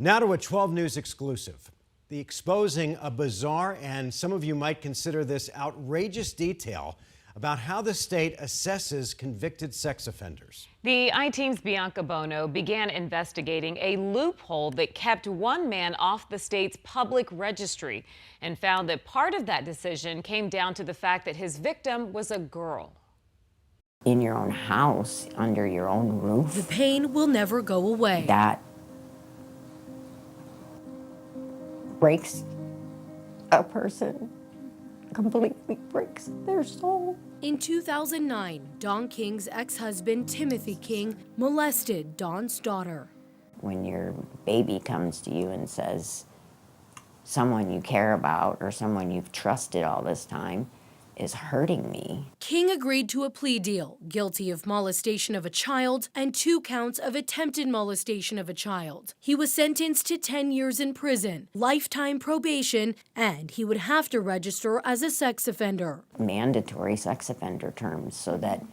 Now to a 12 News exclusive. The exposing a bizarre and some of you might consider this outrageous detail about how the state assesses convicted sex offenders. The I-Team's Bianca Bono began investigating a loophole that kept one man off the state's public registry and found that part of that decision came down to the fact that his victim was a girl. In your own house, under your own roof. The pain will never go away. That breaks a person, completely breaks their soul. In 2009, Don King's ex-husband, Timothy King, molested Don's daughter. When your baby comes to you and says, someone you care about or someone you've trusted all this time is hurting me. King agreed to a plea deal, guilty of molestation of a child and 2 counts of attempted molestation of a child. He was sentenced to 10 years in prison, lifetime probation, and he would have to register as a sex offender. Mandatory sex offender terms so that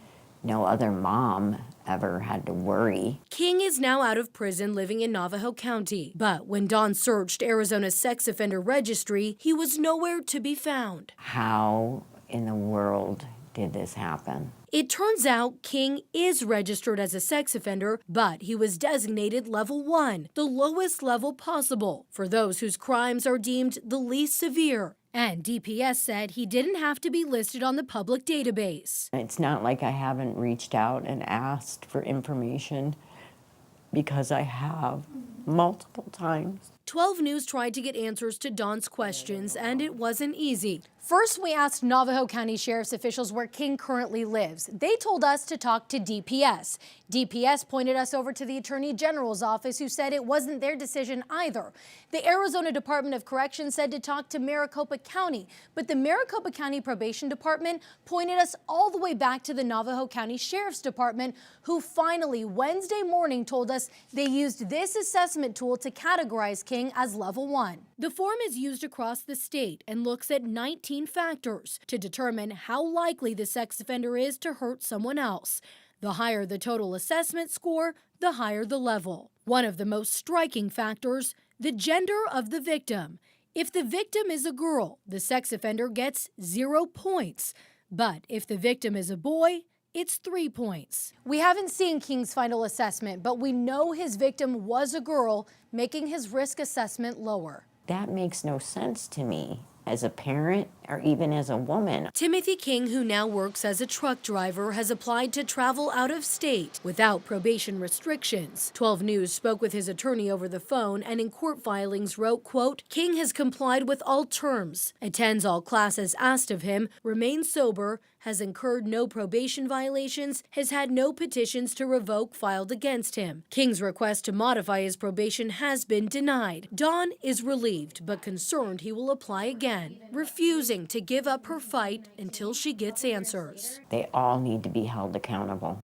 no other mom ever had to worry. King is now out of prison living in Navajo County. But when Don searched Arizona's sex offender registry, he was nowhere to be found. How in the world did this happen? It turns out King is registered as a sex offender, but he was designated level 1, the lowest level possible for those whose crimes are deemed the least severe. And DPS said he didn't have to be listed on the public database. It's not like I haven't reached out and asked for information, because I have multiple times. 12 News tried to get answers to Don's questions, and it wasn't easy. First, we asked Navajo County Sheriff's officials where King currently lives. They told us to talk to DPS. DPS pointed us over to the Attorney General's office, who said it wasn't their decision either. The Arizona Department of Corrections said to talk to Maricopa County, but the Maricopa County Probation Department pointed us all the way back to the Navajo County Sheriff's Department, who finally Wednesday morning told us they used this assessment tool to categorize King as level 1. The form is used across the state and looks at 19 factors to determine how likely the sex offender is to hurt someone else. The higher the total assessment score, the higher the level. One of the most striking factors, the gender of the victim. If the victim is a girl, the sex offender gets 0 points. But if the victim is a boy, it's 3 points. We haven't seen King's final assessment, but we know his victim was a girl, making his risk assessment lower. That makes no sense to me as a parent or even as a woman. Timothy King, who now works as a truck driver, has applied to travel out of state without probation restrictions. 12 News spoke with his attorney over the phone and in court filings wrote, quote, King has complied with all terms, attends all classes asked of him, remains sober, has incurred no probation violations, has had no petitions to revoke filed against him. King's request to modify his probation has been denied. Dawn is relieved but concerned he will apply again, refusing to give up her fight until she gets answers. They all need to be held accountable.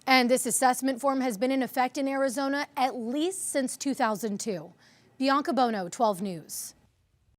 And this assessment form has been in effect in Arizona at least since 2002. Bianca Bono, 12 News.